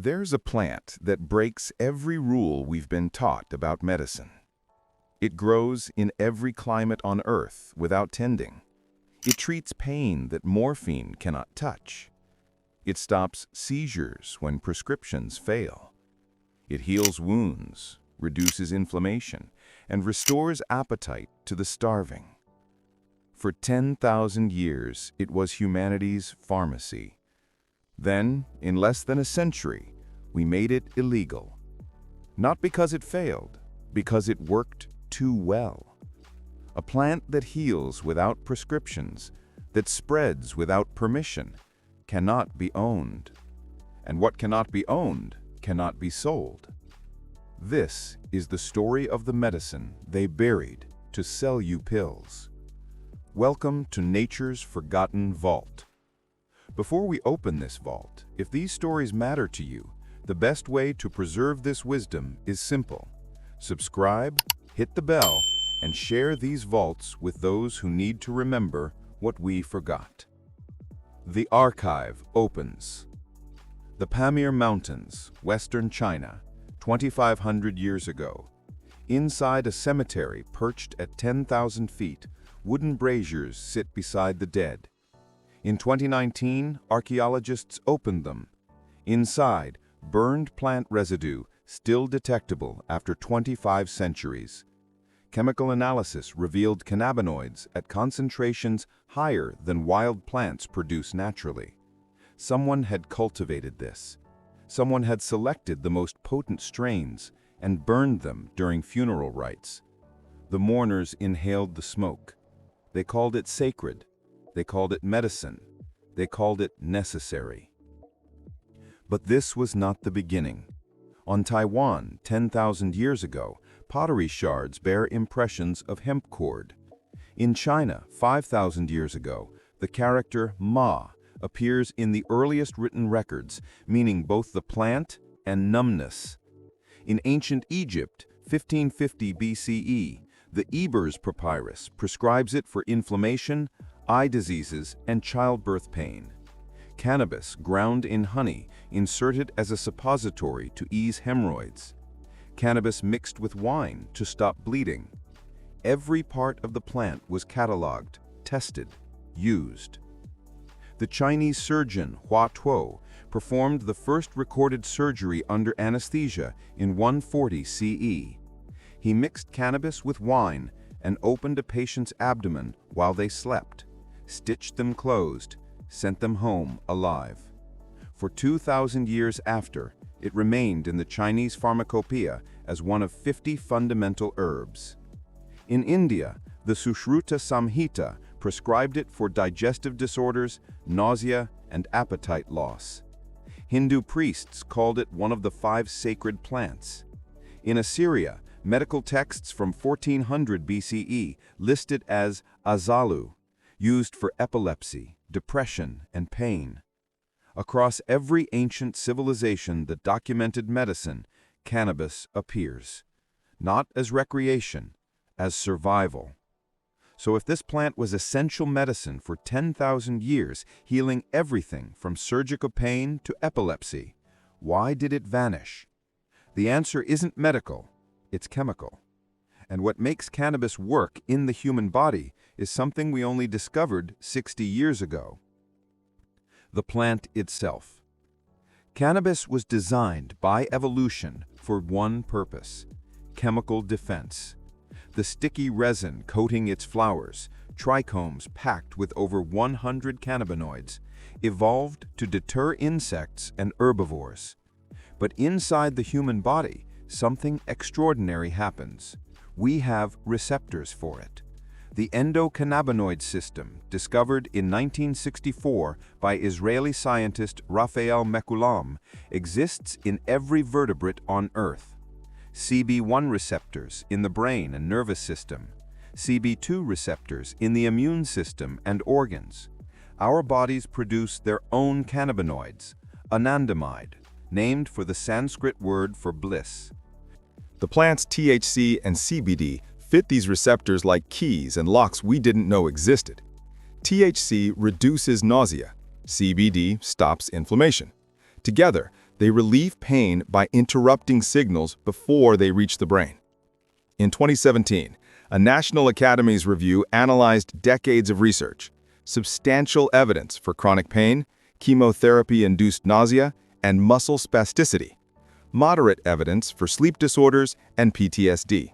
There's a plant that breaks every rule we've been taught about medicine. It grows in every climate on Earth without tending. It treats pain that morphine cannot touch. It stops seizures when prescriptions fail. It heals wounds, reduces inflammation, and restores appetite to the starving. For 10,000 years, it was humanity's pharmacy. Then, in less than a century, we made it illegal. Not because it failed, because it worked too well. A plant that heals without prescriptions, that spreads without permission, cannot be owned. And what cannot be owned cannot be sold. This is the story of the medicine they buried to sell you pills. Welcome to nature's forgotten vault. Before we open this vault, if these stories matter to you, the best way to preserve this wisdom is simple. Subscribe, hit the bell, and share these vaults with those who need to remember what we forgot. The archive opens. The Pamir Mountains, western China, 2,500 years ago. Inside a cemetery perched at 10,000 feet, wooden braziers sit beside the dead. In 2019, archaeologists opened them. Inside, burned plant residue still detectable after 25 centuries. Chemical analysis revealed cannabinoids at concentrations higher than wild plants produce naturally. Someone had cultivated this. Someone had selected the most potent strains and burned them during funeral rites. The mourners inhaled the smoke. They called it sacred. They called it medicine. They called it necessary. But this was not the beginning. On Taiwan, 10,000 years ago, pottery shards bear impressions of hemp cord. In China, 5,000 years ago, the character Ma appears in the earliest written records, meaning both the plant and numbness. In ancient Egypt, 1550 BCE, the Ebers Papyrus prescribes it for inflammation, eye diseases, and childbirth pain. Cannabis, ground in honey, inserted as a suppository to ease hemorrhoids. Cannabis mixed with wine to stop bleeding. Every part of the plant was catalogued, tested, used. The Chinese surgeon Hua Tuo performed the first recorded surgery under anesthesia in 140 CE. He mixed cannabis with wine and opened a patient's abdomen while they slept, stitched them closed, sent them home alive. For 2,000 years after, it remained in the Chinese pharmacopoeia as one of 50 fundamental herbs. In India, the Sushruta Samhita prescribed it for digestive disorders, nausea, and appetite loss. Hindu priests called it one of the 5 sacred plants. In Assyria, medical texts from 1400 BCE list it as azalu, used for epilepsy, depression, and pain. Across every ancient civilization that documented medicine, cannabis appears, not as recreation, as survival. So if this plant was essential medicine for 10,000 years, healing everything from surgical pain to epilepsy, why did it vanish? The answer isn't medical, it's chemical. And what makes cannabis work in the human body is something we only discovered 60 years ago. The plant itself. Cannabis was designed by evolution for one purpose: chemical defense. The sticky resin coating its flowers, trichomes packed with over 100 cannabinoids, evolved to deter insects and herbivores. But inside the human body, something extraordinary happens. We have receptors for it. The endocannabinoid system, discovered in 1964 by Israeli scientist Raphael Mechoulam, exists in every vertebrate on Earth. CB1 receptors in the brain and nervous system. CB2 receptors in the immune system and organs. Our bodies produce their own cannabinoids, anandamide, named for the Sanskrit word for bliss. The plant's THC and CBD fit these receptors like keys and locks we didn't know existed. THC reduces nausea. CBD stops inflammation. Together, They relieve pain by interrupting signals before they reach the brain. In 2017, a National Academies review analyzed decades of research, substantial evidence for chronic pain, chemotherapy-induced nausea, and muscle spasticity, moderate evidence for sleep disorders and PTSD,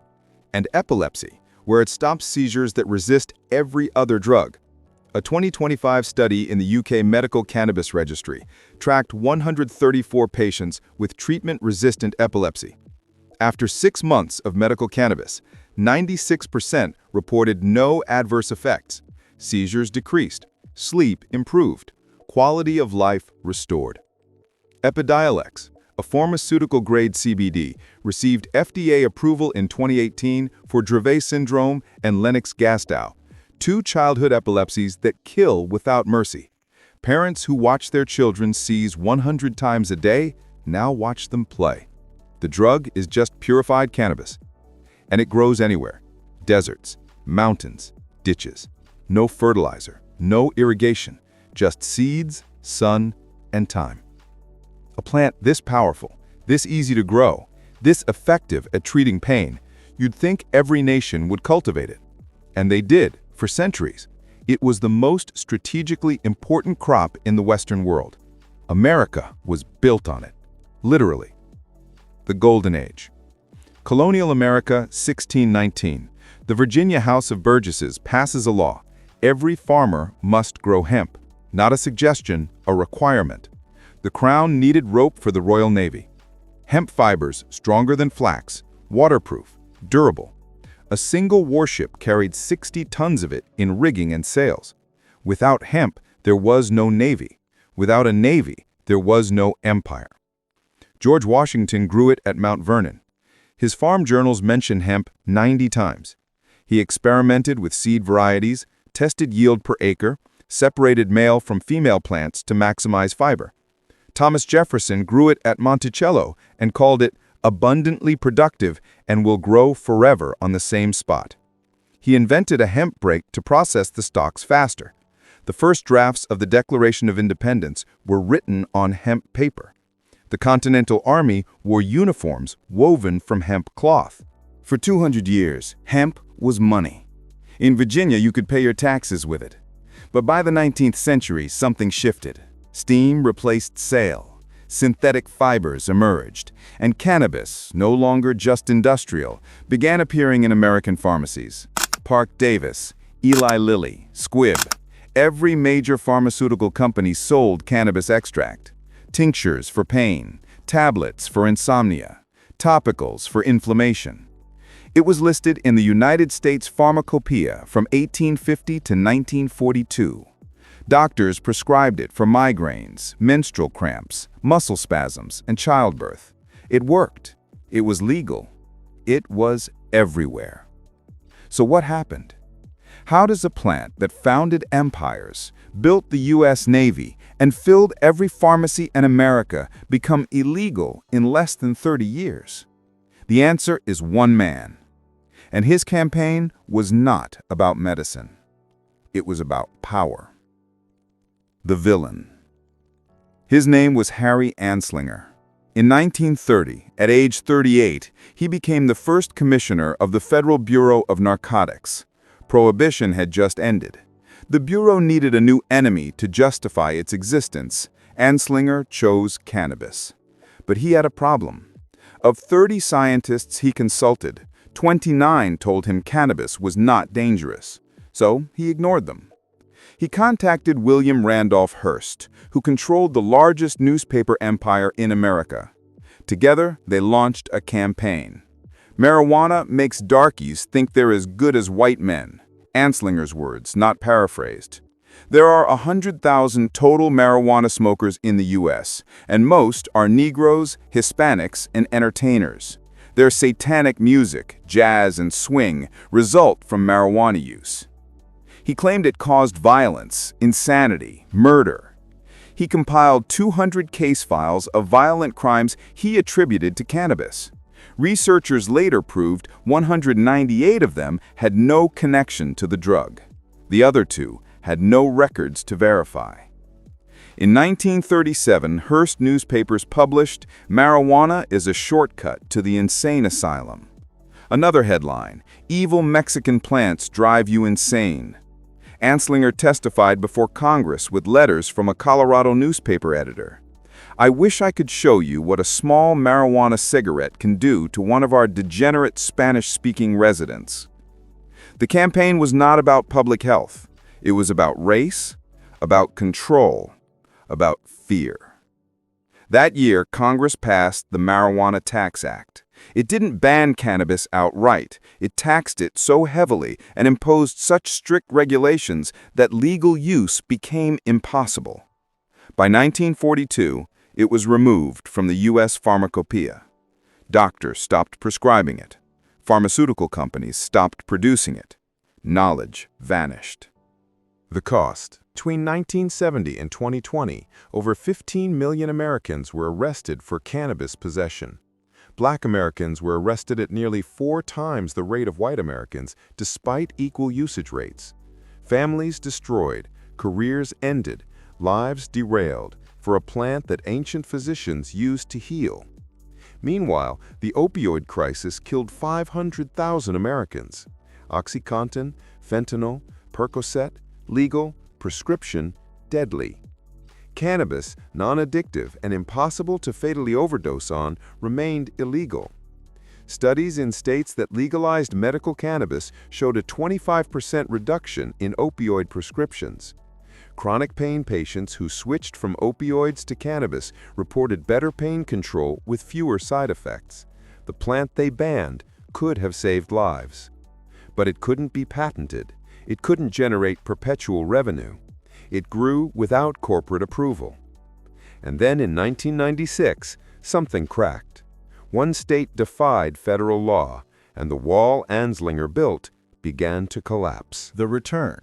and epilepsy, where it stops seizures that resist every other drug. A 2025 study in the UK Medical Cannabis Registry tracked 134 patients with treatment-resistant epilepsy. After 6 months of medical cannabis, 96% reported no adverse effects. Seizures decreased, sleep improved, quality of life restored. Epidiolex, a pharmaceutical-grade CBD, received FDA approval in 2018 for Dravet syndrome and Lennox-Gastaut, 2 childhood epilepsies that kill without mercy. Parents who watch their children seize 100 times a day now watch them play. The drug is just purified cannabis, and it grows anywhere: deserts, mountains, ditches. No fertilizer, no irrigation, just seeds, sun, and time. A plant this powerful, this easy to grow, this effective at treating pain, you'd think every nation would cultivate it. And they did, for centuries. It was the most strategically important crop in the Western world. America was built on it, literally. The Golden Age. Colonial America, 1619. The Virginia House of Burgesses passes a law. Every farmer must grow hemp. Not a suggestion, a requirement. The Crown needed rope for the Royal Navy. Hemp fibers, stronger than flax, waterproof, durable. A single warship carried 60 tons of it in rigging and sails. Without hemp, there was no navy. Without a navy, there was no empire. George Washington grew it at Mount Vernon. His farm journals mention hemp 90 times. He experimented with seed varieties, tested yield per acre, separated male from female plants to maximize fiber. Thomas Jefferson grew it at Monticello and called it abundantly productive and will grow forever on the same spot. He invented a hemp brake to process the stalks faster. The first drafts of the Declaration of Independence were written on hemp paper. The Continental Army wore uniforms woven from hemp cloth. For 200 years, hemp was money. In Virginia, you could pay your taxes with it. But by the 19th century, something shifted. Steam replaced sail. Synthetic fibers emerged, and cannabis, no longer just industrial, began appearing in American pharmacies. Park Davis, Eli Lilly, Squibb. Every major pharmaceutical company sold cannabis extract. Tinctures for pain, tablets for insomnia, topicals for inflammation. It was listed in the United States Pharmacopoeia from 1850 to 1942. Doctors prescribed it for migraines, menstrual cramps, muscle spasms, and childbirth. It worked. It was legal. It was everywhere. So what happened? How does a plant that founded empires, built the U.S. Navy, and filled every pharmacy in America become illegal in less than 30 years? The answer is one man. And his campaign was not about medicine. It was about power. The villain. His name was Harry Anslinger. In 1930, at age 38, he became the first commissioner of the Federal Bureau of Narcotics. Prohibition had just ended. The Bureau needed a new enemy to justify its existence. Anslinger chose cannabis. But he had a problem. Of 30 scientists he consulted, 29 told him cannabis was not dangerous. So he ignored them. He contacted William Randolph Hearst, who controlled the largest newspaper empire in America. Together, they launched a campaign. Marijuana makes darkies think they're as good as white men. Anslinger's words, not paraphrased. There are 100,000 total marijuana smokers in the U.S., and most are Negroes, Hispanics, and entertainers. Their satanic music, jazz, and swing result from marijuana use. He claimed it caused violence, insanity, murder. He compiled 200 case files of violent crimes he attributed to cannabis. Researchers later proved 198 of them had no connection to the drug. The other 2 had no records to verify. In 1937, Hearst newspapers published, "Marijuana is a shortcut to the insane asylum." Another headline, "Evil Mexican plants drive you insane." Anslinger testified before Congress with letters from a Colorado newspaper editor. "I wish I could show you what a small marijuana cigarette can do to one of our degenerate Spanish-speaking residents." The campaign was not about public health. It was about race, about control, about fear. That year, Congress passed the Marijuana Tax Act. It didn't ban cannabis outright. It taxed it so heavily and imposed such strict regulations that legal use became impossible. By 1942, it was removed from the U.S. pharmacopoeia. Doctors stopped prescribing it. Pharmaceutical companies stopped producing it. Knowledge vanished. The cost. Between 1970 and 2020, over 15 million Americans were arrested for cannabis possession. Black Americans were arrested at nearly 4 times the rate of white Americans, despite equal usage rates. Families destroyed, careers ended, lives derailed for a plant that ancient physicians used to heal. Meanwhile, the opioid crisis killed 500,000 Americans. OxyContin, fentanyl, Percocet, legal, prescription, deadly. Cannabis, non-addictive and impossible to fatally overdose on, remained illegal. Studies in states that legalized medical cannabis showed a 25% reduction in opioid prescriptions. Chronic pain patients who switched from opioids to cannabis reported better pain control with fewer side effects. The plant they banned could have saved lives. But it couldn't be patented. It couldn't generate perpetual revenue. It grew without corporate approval. And then in 1996, something cracked. One state defied federal law, and the wall Anslinger built began to collapse. The return.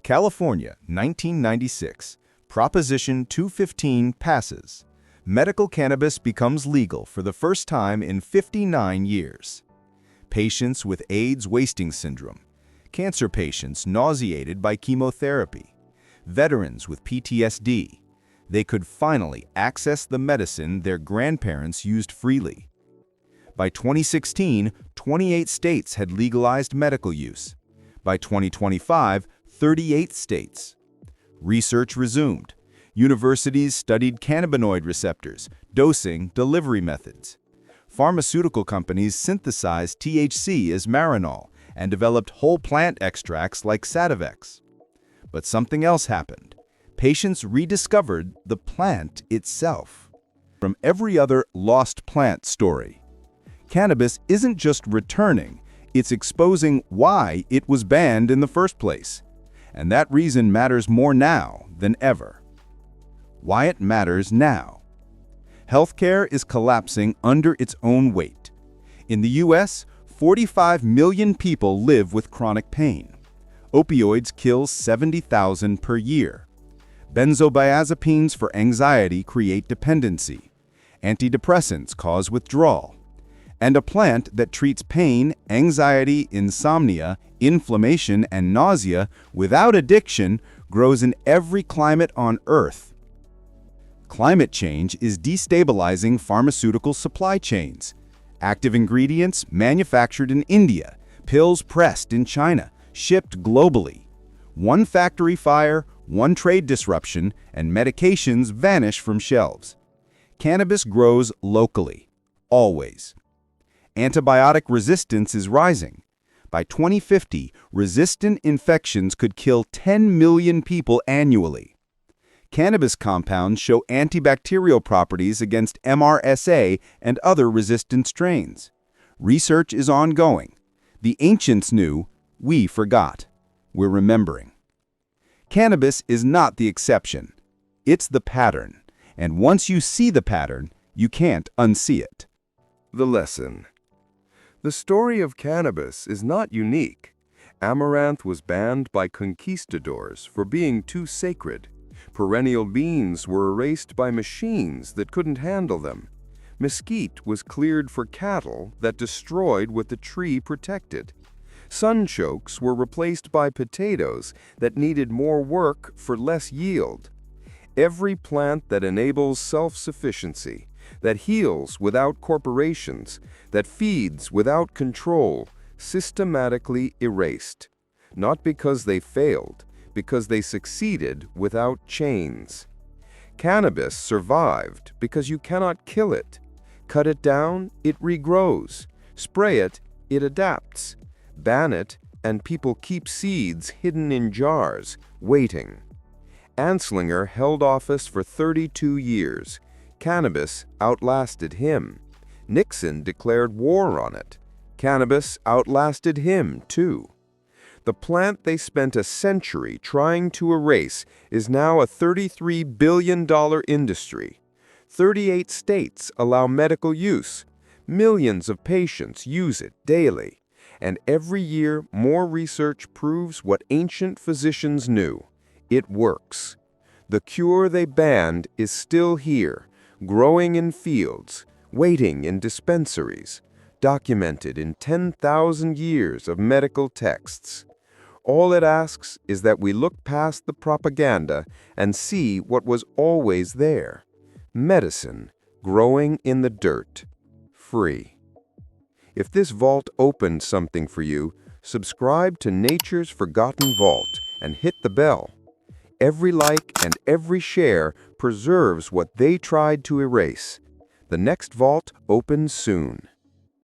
California, 1996. Proposition 215 passes. Medical cannabis becomes legal for the first time in 59 years. Patients with AIDS wasting syndrome. Cancer patients nauseated by chemotherapy. Veterans with PTSD. They could finally access the medicine their grandparents used freely. By 2016, 28 states had legalized medical use. By 2025, 38 states. Research resumed. Universities studied cannabinoid receptors, dosing, delivery methods. Pharmaceutical companies synthesized THC as Marinol and developed whole plant extracts like Sativex. But something else happened. Patients rediscovered the plant itself. From every other lost plant story, cannabis isn't just returning, it's exposing why it was banned in the first place. And that reason matters more now than ever. Why it matters now. Healthcare is collapsing under its own weight. In the U.S., 45 million people live with chronic pain. Opioids kill 70,000 per year. Benzodiazepines for anxiety create dependency. Antidepressants cause withdrawal. And a plant that treats pain, anxiety, insomnia, inflammation, and nausea without addiction grows in every climate on Earth. Climate change is destabilizing pharmaceutical supply chains. Active ingredients manufactured in India, pills pressed in China, shipped globally. One factory fire, one trade disruption, and medications vanish from shelves. Cannabis grows locally, always. Antibiotic resistance is rising. By 2050, resistant infections could kill 10 million people annually. Cannabis compounds show antibacterial properties against MRSA and other resistant strains. Research is ongoing. The ancients knew, we forgot. We're remembering. Cannabis is not the exception. It's the pattern. And once you see the pattern, you can't unsee it. The lesson. The story of cannabis is not unique. Amaranth was banned by conquistadors for being too sacred. Perennial beans were erased by machines that couldn't handle them. Mesquite was cleared for cattle that destroyed what the tree protected. Sunchokes were replaced by potatoes that needed more work for less yield. Every plant that enables self-sufficiency, that heals without corporations, that feeds without control, systematically erased. Not because they failed, because they succeeded without chains. Cannabis survived because you cannot kill it. Cut it down, it regrows. Spray it, it adapts. Ban it, and people keep seeds hidden in jars, waiting. Anslinger held office for 32 years. Cannabis outlasted him. Nixon declared war on it. Cannabis outlasted him, too. The plant they spent a century trying to erase is now a $33 billion industry. 38 states allow medical use. Millions of patients use it daily. And every year, more research proves what ancient physicians knew. It works. The cure they banned is still here, growing in fields, waiting in dispensaries, documented in 10,000 years of medical texts. All it asks is that we look past the propaganda and see what was always there. Medicine growing in the dirt, free. If this vault opened something for you, subscribe to Nature's Forgotten Vault and hit the bell. Every like and every share preserves what they tried to erase. The next vault opens soon.